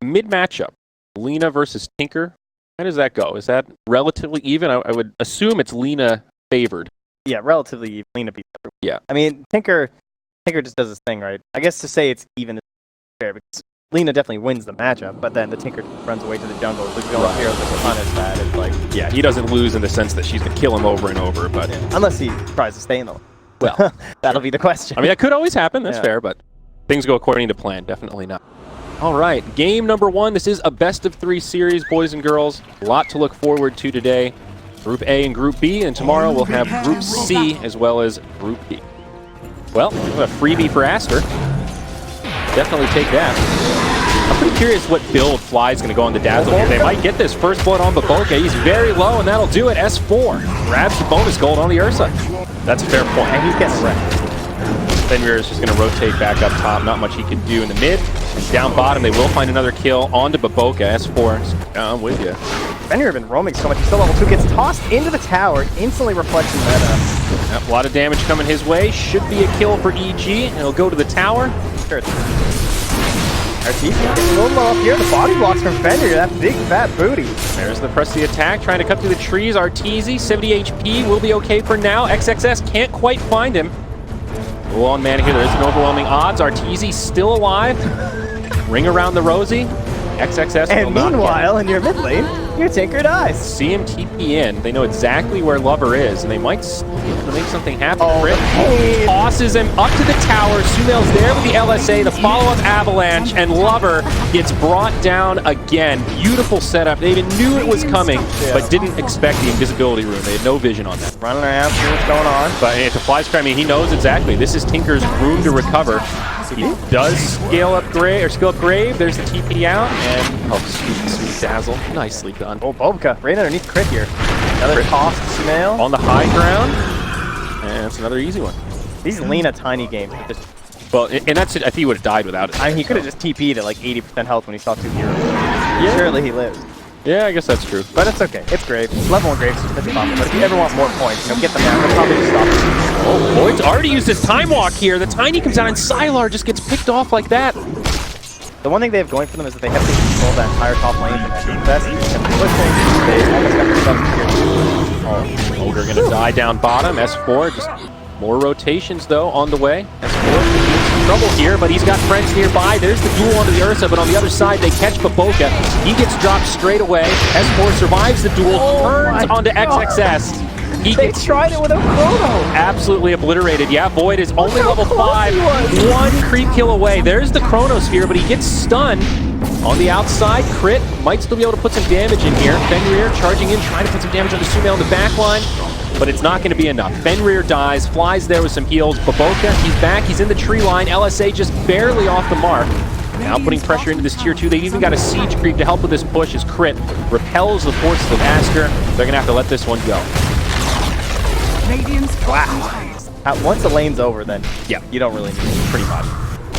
Mid matchup, Lina versus Tinker. How does that go? Is that relatively even? I would assume it's Lina favored. Yeah, relatively even. Lina beats her. Yeah. I mean, Tinker just does his thing, right? I guess to say it's even is fair because Lina definitely wins the matchup, but then the Tinker runs away to the jungle. The going here to punish that. It's like, yeah, he doesn't lose in the sense that she's gonna kill him over and over, but unless he tries to stay in the lane. Well, that'll be the question. I mean, that could always happen. That's fair, but things go according to plan. Definitely not. All right, game number 1. This is a best-of-3 series, boys and girls. A lot to look forward to today. Group A and Group B, and tomorrow we'll have Group C as well as Group D. Well, a freebie for Aster. Definitely take that. I'm pretty curious what build Fly's going to go on the Dazzle here. They might get this first blood on BO3. He's very low, and that'll do it. S4 grabs the bonus gold on the Ursa. That's a fair point. And he's getting wrecked. Fenrir is just going to rotate back up top. Not much he can do in the mid. Down bottom, they will find another kill onto BO3. S4, I'm with you. Fenrir been roaming so much. He's still level 2. Gets tossed into the tower. Instantly reflects in meta. Yep, a lot of damage coming his way. Should be a kill for EG. And he'll go to the tower. Sure. Arteezy getting a little low up here. The body blocks from Fenrir. That big fat booty. There's the press the attack. Trying to cut through the trees. Arteezy, 70 HP. Will be okay for now. XXS can't quite find him. Low on mana here. There's an overwhelming odds. Arteezy still alive. Ring around the Rosie. XXS and will not meanwhile, in your mid lane, your Tinker dies. See him TP in. They know exactly where Lover is, and they might be able to make something happen. Tosses him up to the tower. Sumail's there with the LSA, the follow-up avalanche, and Lover gets brought down again. Beautiful setup. They even knew it was coming, but didn't expect the invisibility room. They had no vision on that. Running around, see what's going on. But to Fly's cry, I mean, he knows exactly. This is Tinker's room to recover. He does scale up Grave. There's the TP out, and sweet Dazzle. Nicely done. Oh, Bobka, right underneath crit here. Another toss to Sumail. On the high ground, and that's another easy one. These Lina tiny games. Well, and that's it. I think he would have died without it. I mean, he could have just TP'd at like 80% health when he saw 2 heroes. Yeah. Surely he lives. Yeah, I guess that's true. But it's okay. It's Grave. Level 1 Grave's just possible. But if you ever want more points, get them out. They'll probably just stop it. Oh, Boyd's already used his time walk here. The Tiny comes out, and Sylar just gets picked off like that. The one thing they have going for them is that they have to control that entire top lane and that best and pushing. They almost got themselves here. Ogre gonna die down bottom. S4 just more rotations though on the way. S4 in trouble here, but he's got friends nearby. There's the duel onto the Ursa, but on the other side they catch BO3. He gets dropped straight away. S4 survives the duel, turns onto XXS. They tried it with a chrono. Absolutely obliterated. Yeah, Void is only level 5. 1 creep kill away. There's the Chronosphere, but he gets stunned on the outside. Crit might still be able to put some damage in here. Fenrir charging in, trying to put some damage on the Sumail in the back line, but it's not going to be enough. Fenrir dies, Flies there with some heals. BO3, he's back, he's in the tree line. LSA just barely off the mark. Now putting pressure into this tier 2. They've even got a siege creep to help with this push as Crit repels the forces of Aster. They're going to have to let this one go. Wow. Once the lane's over, then you don't really need it, pretty much.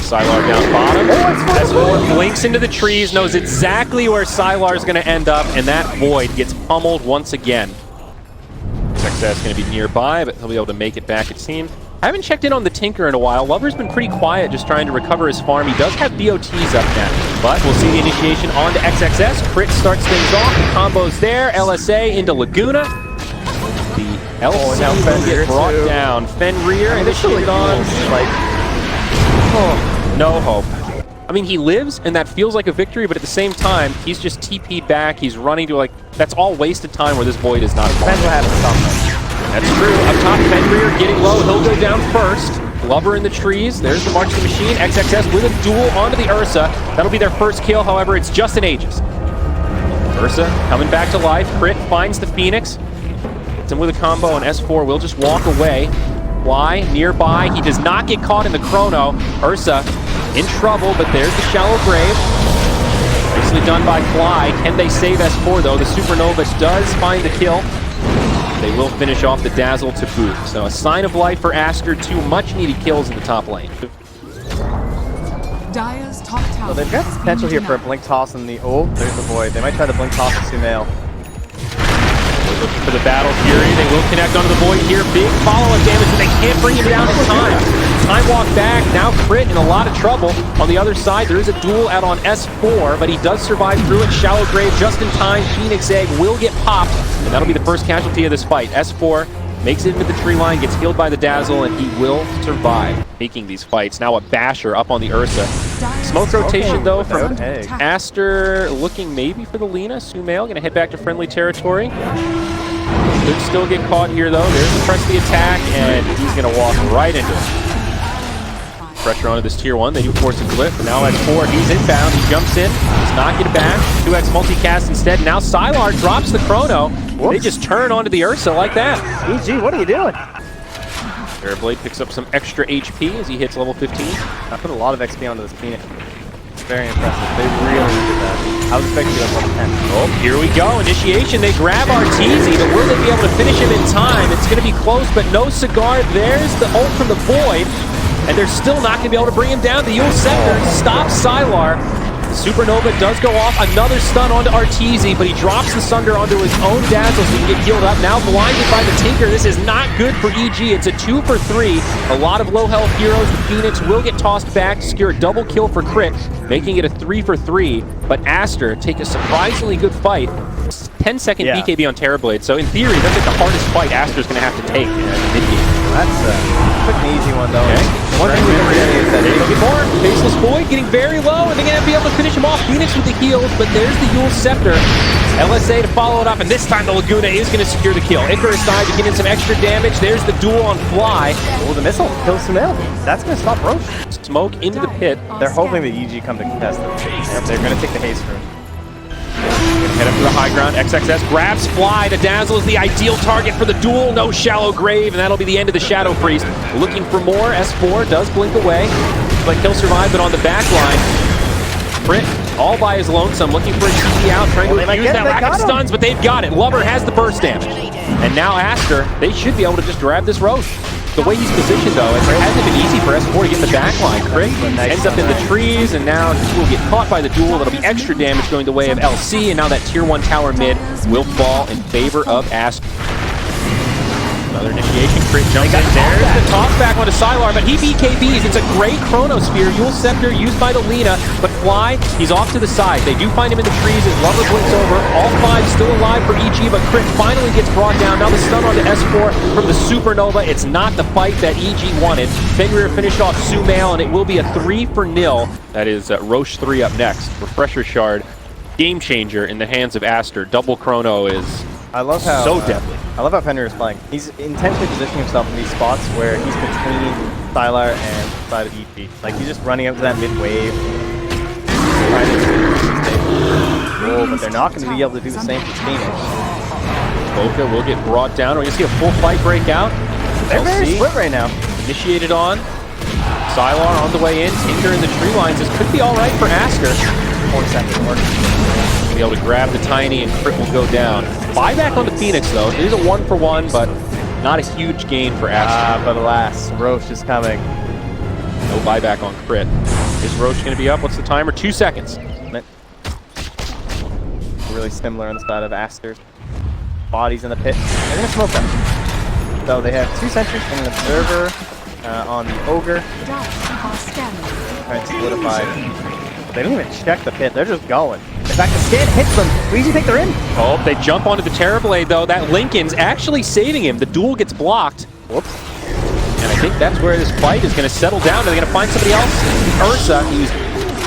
Sylar down bottom. S4 blinks into the trees, knows exactly where Sylar's going to end up, and that Void gets pummeled once again. Success going to be nearby, but he'll be able to make it back, it seems. I haven't checked in on the Tinker in a while. Lover's been pretty quiet, just trying to recover his farm. He does have BOTs up now, but we'll see the initiation onto XXS. Crit starts things off. The combo's there. LSA into Laguna. The LC will get brought down. Fenrir initiated on. No hope. I mean, he lives, and that feels like a victory, but at the same time, he's just TP'd back. He's running to, like, that's all wasted time where this Void is not involved. Depends what happens to Tom. That's true. Up top, Fenrir getting low. He'll go down first. Lover in the trees. There's the March of the Machine. XXS with a duel onto the Ursa. That'll be their first kill, however, it's just an Aegis. Ursa coming back to life. Crit finds the Phoenix. Hits him with a combo, and S4 will just walk away. Fly nearby. He does not get caught in the chrono. Ursa in trouble, but there's the shallow grave. Nicely done by Fly. Can they save S4 though? The Supernova does find the kill. They will finish off the Dazzle to boot. So a sign of life for Aster. 2 much-needed kills in the top lane. Dire's top tower. So they've got potential here for a blink toss in the... Oh, there's the Void. They might try the blink toss of Sumail. Looking for the Battle Fury. They will connect onto the Void here. Big follow-up damage, but they can't bring him down in time. Time walk back. Now Crit in a lot of trouble. On the other side, there is a duel out on S4, but he does survive through it. Shallow Grave just in time. Phoenix Egg will get popped, and that'll be the first casualty of this fight. S4 makes it into the tree line, gets healed by the Dazzle, and he will survive making these fights. Now a Basher up on the Ursa. Smoke rotation, though, from Aster, looking maybe for the Lina. Sumail going to head back to friendly territory. Could still get caught here, though. There's the press the attack, and he's going to walk right into it. Pressure onto this tier 1. They do force a clip, but now S4, he's inbound. He jumps in, does not get it back. 2x multicast instead. Now Sylar drops the chrono. Whoops. They just turn onto the Ursa like that. EG, what are you doing? Terrorblade picks up some extra HP as he hits level 15. I put a lot of XP onto this Phoenix. Very impressive. They really did that. I was expecting to go level 10. Oh, here we go. Initiation. They grab Arteezy, but will they be able to finish him in time? It's going to be close, but no cigar. There's the ult from the Void, and they're still not going to be able to bring him down. The Yule Scepter stops Sylar. Supernova does go off. Another stun onto Arteezy, but he drops the Sunder onto his own Dazzle so he can get healed up. Now blinded by the Tinker. This is not good for EG. It's a 2 for 3. A lot of low health heroes. The Phoenix will get tossed back, secure a double kill for Crit, making it a 3 for 3. But Aster take a surprisingly good fight. 10-second BKB on Terrorblade. So in theory, that's like the hardest fight Aster's going to have to take in mid-game. That's an easy one, though. Okay. One thing we can say is that they get more. Faceless Void getting very low, and they're going to be able to finish him off. Phoenix with the heals, but there's the Yule Scepter. LSA to follow it up, and this time the Laguna is going to secure the kill. Icarus died to get in some extra damage. There's the duel on Fly. Oh, the missile kills Sumail. That's going to stop Roche. Smoke into the pit. They're hoping the EG come to contest them. They're going to take the haste room. Head up to the high ground. XXS grabs Fly. The Dazzle is the ideal target for the duel. No Shallow Grave, and that'll be the end of the Shadow Priest. Looking for more. S4 does blink away, but he'll survive. But on the back line, Crit all by his lonesome, looking for a TP out, trying to use that lack of stuns, but they've got it. Lover has the burst damage. And now Aster, they should be able to just grab this Roche. The way he's positioned, though, it hasn't been easy for S4 to get the back line. Crit ends up in the trees, and now he will get caught by the duel. That'll be extra damage going the way of LC, and now that tier 1 tower mid will fall in favor of Aster. Another initiation. Crit jumps in. There's the toss back onto Sylar, but he BKBs. It's a great Chronosphere. Yule Scepter used by the Lina, but Fly, he's off to the side. They do find him in the trees as Lover blinks over. All 5 still alive for EG, but Crit finally gets brought down. Now the stun onto S4 from the Supernova. It's not the fight that EG wanted. Fenrir finished off Sumail, and it will be a 3 for 0. That is Roche 3 up next. Refresher Shard. Game changer in the hands of Aster. Double Chrono is so deadly. I love how Fenrir is playing. He's intentionally positioning himself in these spots where he's between Sylar and side of EG. Like, he's just running up to that mid-wave. But they're not going to be able to do the same for Phoenix. Boca will get brought down. We're going to see a full fight break out. They're very split right now. Initiated on. Sylar on the way in. Tinker in the tree lines. This could be all right for Aster. 4 seconds work. Be able to grab the Tiny, and Crit will go down. Buyback on the Phoenix, though. It is a 1 for 1, but not a huge gain for Aster. But alas, Roche is coming. No buyback on Crit. Is Roche going to be up? What's the timer? 2 seconds. Really similar on the side of Aster's. Bodies in the pit. They're going to smoke them. So they have 2 sentries and an observer on the Ogre. Trying to solidify. They don't even check the pit. They're just going. In fact, the scan hits them. We usually think they're in. Oh, they jump onto the Terrorblade, though. That Lincoln's actually saving him. The duel gets blocked. Whoops. And I think that's where this fight is going to settle down. Are they going to find somebody else? Ursa, he's a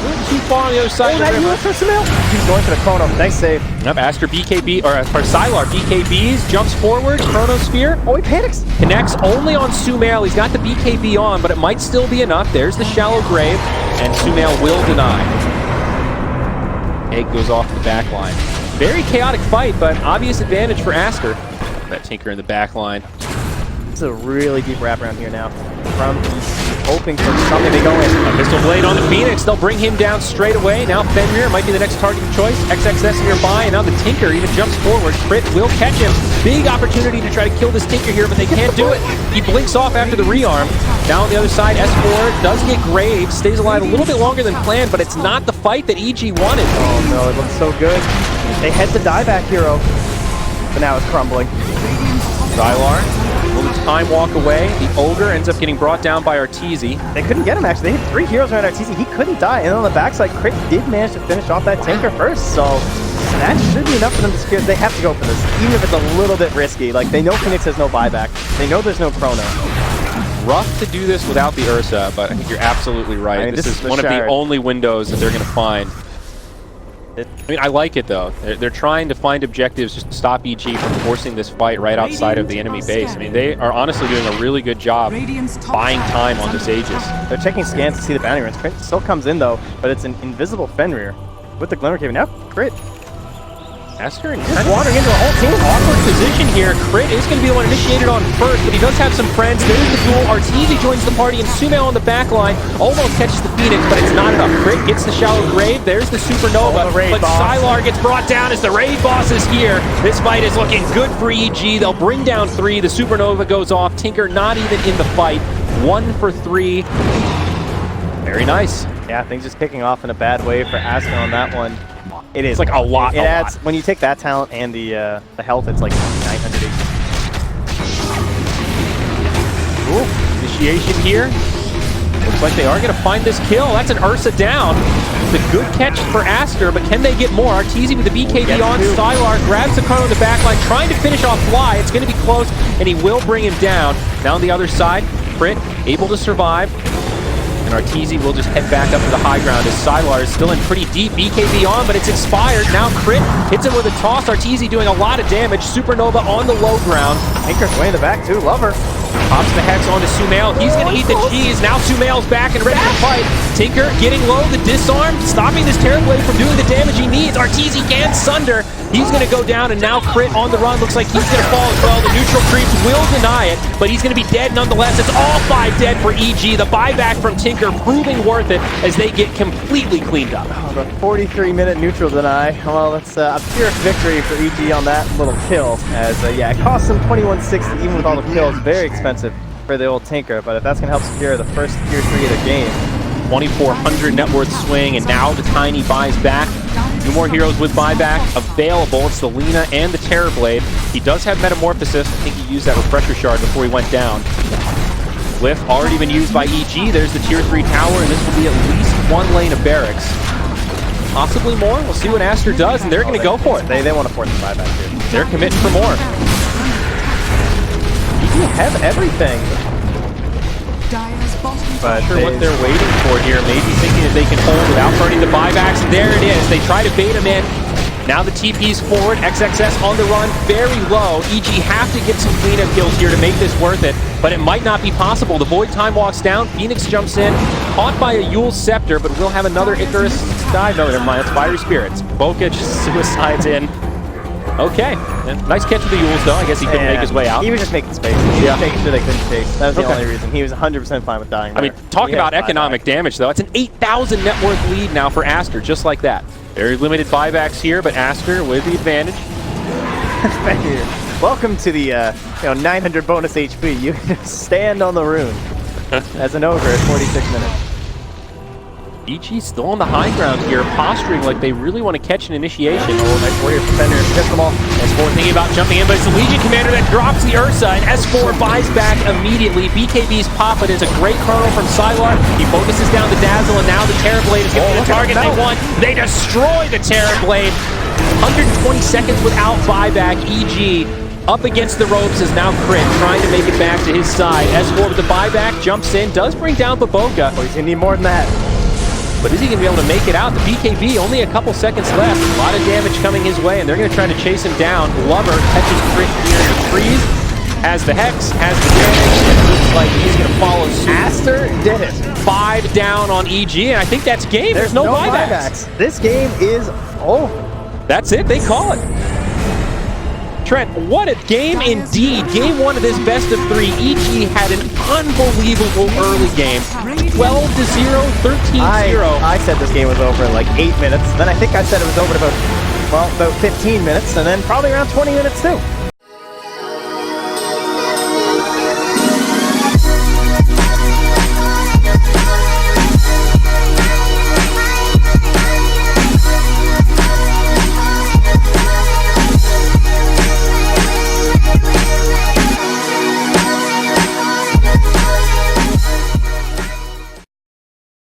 little too far on the other side. He's going for the Chrono. Nice save. Yep, Aster BKB, or Sylar BKBs, jumps forward, Chronosphere. Oh, he panics. Connects only on Sumail. He's got the BKB on, but it might still be enough. There's the Shallow Grave, and Sumail will deny. Egg goes off the back line. Very chaotic fight, but obvious advantage for Aster. That Tinker in the back line. This is a really deep wraparound here now. From hoping for something to go in. A Pistol Blade on the Phoenix. They'll bring him down straight away. Now Fenrir might be the next target of choice. XXS nearby, and now the Tinker even jumps forward. Crit will catch him. Big opportunity to try to kill this Tinker here, but they can't do it. He blinks off after the rearm. Now on the other side, S4 does get Graves. Stays alive a little bit longer than planned, but it's not the fight that EG wanted. Oh no, it looks so good. They head the dieback hero, but now it's crumbling. Sylar able to time walk away. The Ogre ends up getting brought down by Arteezy. They couldn't get him, actually. They had 3 heroes around Arteezy. He couldn't die. And on the backside, Crit did manage to finish off that Tinker first. So that should be enough for them to secure. They have to go for this, even if it's a little bit risky. Like, they know Phoenix has no buyback. They know there's no Chrono. Rough to do this without the Ursa, but I think you're absolutely right. I mean, this is one of the only windows that they're going to find. I mean, I like it, though. They're trying to find objectives just to stop EG from forcing this fight right outside of the enemy base. I mean, they are honestly doing a really good job buying time on this Aegis. They're checking scans to see the bounty runs. Crit still comes in, though, but it's an invisible Fenrir with the Glimmer Cave. Now, Crit Aster and kind of wandering into a whole team awkward position here. Crit is going to be the one initiated on first, but he does have some friends. There's the duel. Arteezy joins the party, and Sumail on the back line almost catches the Phoenix, but it's not enough. Crit gets the shallow grave. There's the Supernova, but Sylar gets brought down as the raid boss is here. This fight is looking good for EG. They'll bring down 3. The Supernova goes off. Tinker not even in the fight. 1 for 3. Very nice. Yeah, things just kicking off in a bad way for Aster on that one. It is. It's like a lot. It adds, when you take that talent and the health, it's like 900 HP. Cool. Initiation here. Looks like they are going to find this kill. That's an Ursa down. It's a good catch for Aster, but can they get more? Arteezy with the BKB on. Sylar grabs the Chrono on the backline, trying to finish off Fly. It's going to be close, and he will bring him down. Now on the other side, Crit able to survive. And Arteezy will just head back up to the high ground as Sylar is still in pretty deep. BKB on, but it's expired. Now Crit hits him with a toss. Arteezy doing a lot of damage. Supernova on the low ground. Tinker's way in the back too. Lover. Pops the Hex onto Sumail. He's going to eat the cheese. Now Sumail's back and ready to fight. Tinker getting low. The disarm, stopping this Terrorblade from doing the damage he needs. Arteezy can sunder. He's going to go down, and now Crit on the run. Looks like he's going to fall as well. The neutral creeps will deny it, but he's going to be dead nonetheless. It's all 5 dead for EG. The buyback from Tinker proving worth it as they get completely cleaned up. Oh, the 43-minute neutral deny. Well, it's a pure victory for EG on that little kill. As, yeah, it costs them 2160 even with all the kills. Very expensive for the old Tinker, but if that's going to help secure the first tier 3 of the game. 2,400 net worth swing, and now the Tiny buys back. 2 more heroes with buyback available. It's the Lina and the Terrorblade. He does have Metamorphosis. I think he used that Refresher Shard before he went down. Glyph already been used by EG. There's the tier 3 tower, and this will be at least 1 lane of barracks. Possibly more. We'll see what Aster does, and they're going to go for it. They want to force the buyback here. They're committing for more. EG have everything. But sure what they're waiting for here. Maybe thinking that they can hold without burning the buybacks. There it is. They try to bait him in. Now the TP's forward. XXS on the run, very low. EG have to get some cleanup kills here to make this worth it, but it might not be possible. The Void time walks down. Phoenix jumps in, caught by a Yule Scepter, but we'll have another Icarus dive. No, never mind. It's Fiery Spirits. Boca just suicides in. Okay. Nice catch with the Yules, though. I guess he couldn't make his way out. He was just making space. He was making sure they couldn't chase. That was the only reason. He was 100% fine with dying there. I mean, talk about economic damage, though. It's an 8,000 net worth lead now for Aster, just like that. Very limited buybacks here, but Aster with the advantage. Welcome to the 900 bonus HP. You can stand on the rune as an ogre at 46 minutes. EG still on the high ground here, posturing like they really want to catch an initiation. Oh, nice warrior defender, gets them all. S4 thinking about jumping in, but it's the Legion commander that drops the Ursa, and S4 buys back immediately. BKB's pop, but it's a great Chrono from Sylar. He focuses down the Dazzle, and now the Terrorblade is getting the target they want. They destroy the Terrorblade. 120 seconds without buyback. EG up against the ropes is now Crit, trying to make it back to his side. S4 with the buyback, jumps in, does bring down Baboka. Oh, he's going to need more than that. But is he going to be able to make it out? The BKB, only a couple seconds left. A lot of damage coming his way, and they're going to try to chase him down. Lover catches Crit here in the freeze. Has the Hex, has the damage. It looks like he's going to follow suit. Aster did it. 5 down on EG, and I think that's game. There's no buybacks. This game is over. That's it. They call it. Trent, what a game indeed. Game 1 of this best of 3. EG had an unbelievable early game. 12-0, 13-0. I said this game was over in like 8 minutes. Then I think I said it was over in about 15 minutes, and then probably around 20 minutes too.